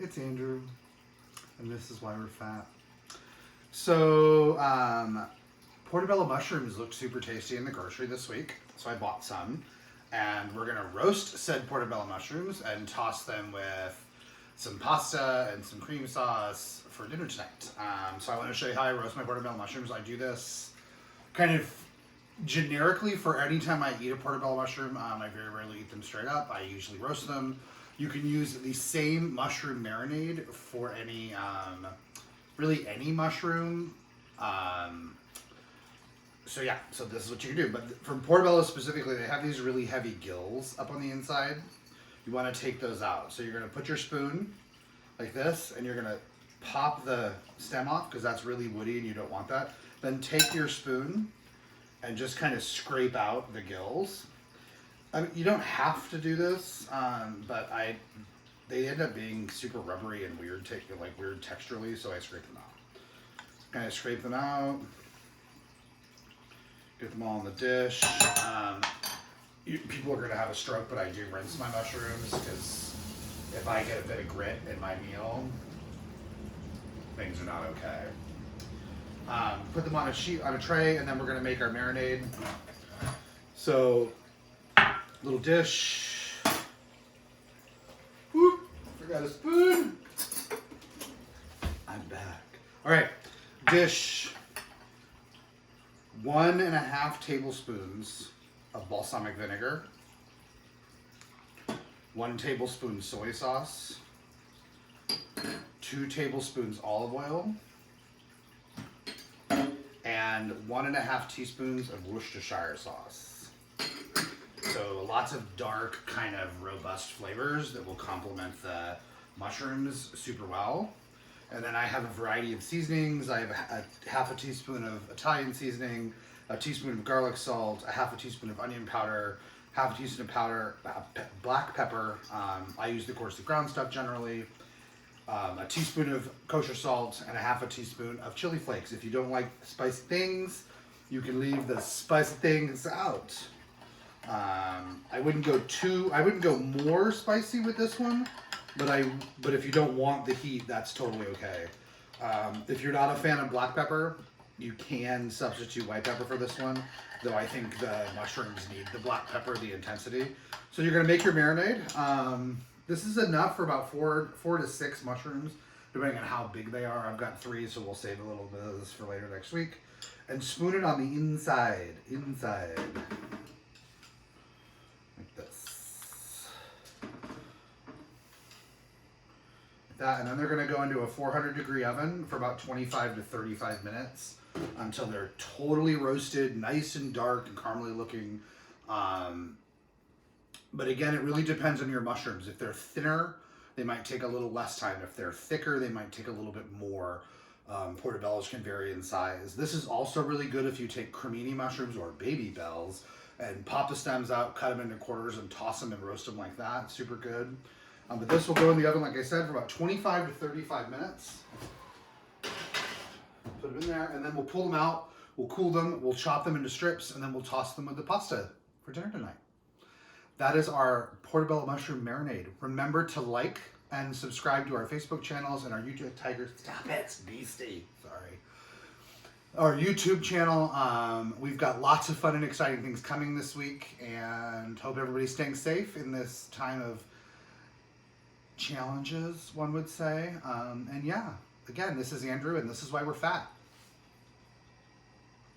It's Andrew, and this is why we're fat. So, portobello mushrooms looked super tasty in the grocery this week, so I bought some. And we're gonna roast said portobello mushrooms and toss them with some pasta and some cream sauce for dinner tonight. So I want to show you how I roast my portobello mushrooms. I do this kind of generically for any time I eat a portobello mushroom. I very rarely eat them straight up. I usually roast them. You can use the same mushroom marinade for any, really any mushroom. So yeah, so this is what you can do. But for portobello specifically, they have these really heavy gills up on the inside. You want to take those out. So you're going to put your spoon like this, and you're going to pop the stem off because that's really woody and you don't want that. Then take your spoon and just kind of scrape out the gills. I mean, you don't have to do this, but they end up being super rubbery and weird texturally, so I scrape them out. Kind of scrape them out. Get them all in the dish. People are going to have a stroke, but I do rinse my mushrooms because if I get a bit of grit in my meal, things are not okay. Put them on a tray, and then we're going to make our marinade. So, little dish. Whoop, forgot a spoon. I'm back. All right, dish. 1.5 tablespoons of balsamic vinegar, 1 tablespoon soy sauce, 2 tablespoons olive oil, and 1.5 teaspoons of Worcestershire sauce. So lots of dark, kind of robust flavors that will complement the mushrooms super well. And then I have a variety of seasonings. I have half a teaspoon of Italian seasoning, a teaspoon of garlic salt, a half a teaspoon of onion powder, half a teaspoon of powder, black pepper. I use the coarse ground stuff generally. A teaspoon of kosher salt and a half a teaspoon of chili flakes. If you don't like spicy things, you can leave the spicy things out. I wouldn't go more spicy with this one. But if you don't want the heat, that's totally okay. If you're not a fan of black pepper, you can substitute white pepper for this one, though I think the mushrooms need the black pepper, the intensity. So you're gonna make your marinade. This is enough for about four to 6 mushrooms, depending on how big they are. I've got 3, so we'll save a little bit of this for later next week. And spoon it on the inside. Like this. That, and then they're going to go into a 400-degree oven for about 25 to 35 minutes until they're totally roasted, nice and dark and caramely looking. But again, it really depends on your mushrooms. If they're thinner, they might take a little less time. If they're thicker, they might take a little bit more. Portobellos can vary in size. This is also really good if you take cremini mushrooms or baby bells and pop the stems out, cut them into quarters, and toss them and roast them like that. Super good. But this will go in the oven, like I said, for about 25 to 35 minutes. Put them in there, and then we'll pull them out, we'll cool them, we'll chop them into strips, and then we'll toss them with the pasta for dinner tonight. That is our portobello mushroom marinade. Remember to like and subscribe to our Facebook channels and our YouTube Tigers. Stop it, beastie. Sorry. Our YouTube channel. We've got lots of fun and exciting things coming this week, and hope everybody's staying safe in this time of challenges, one would say. And yeah, again, this is Andrew, and this is why we're fat.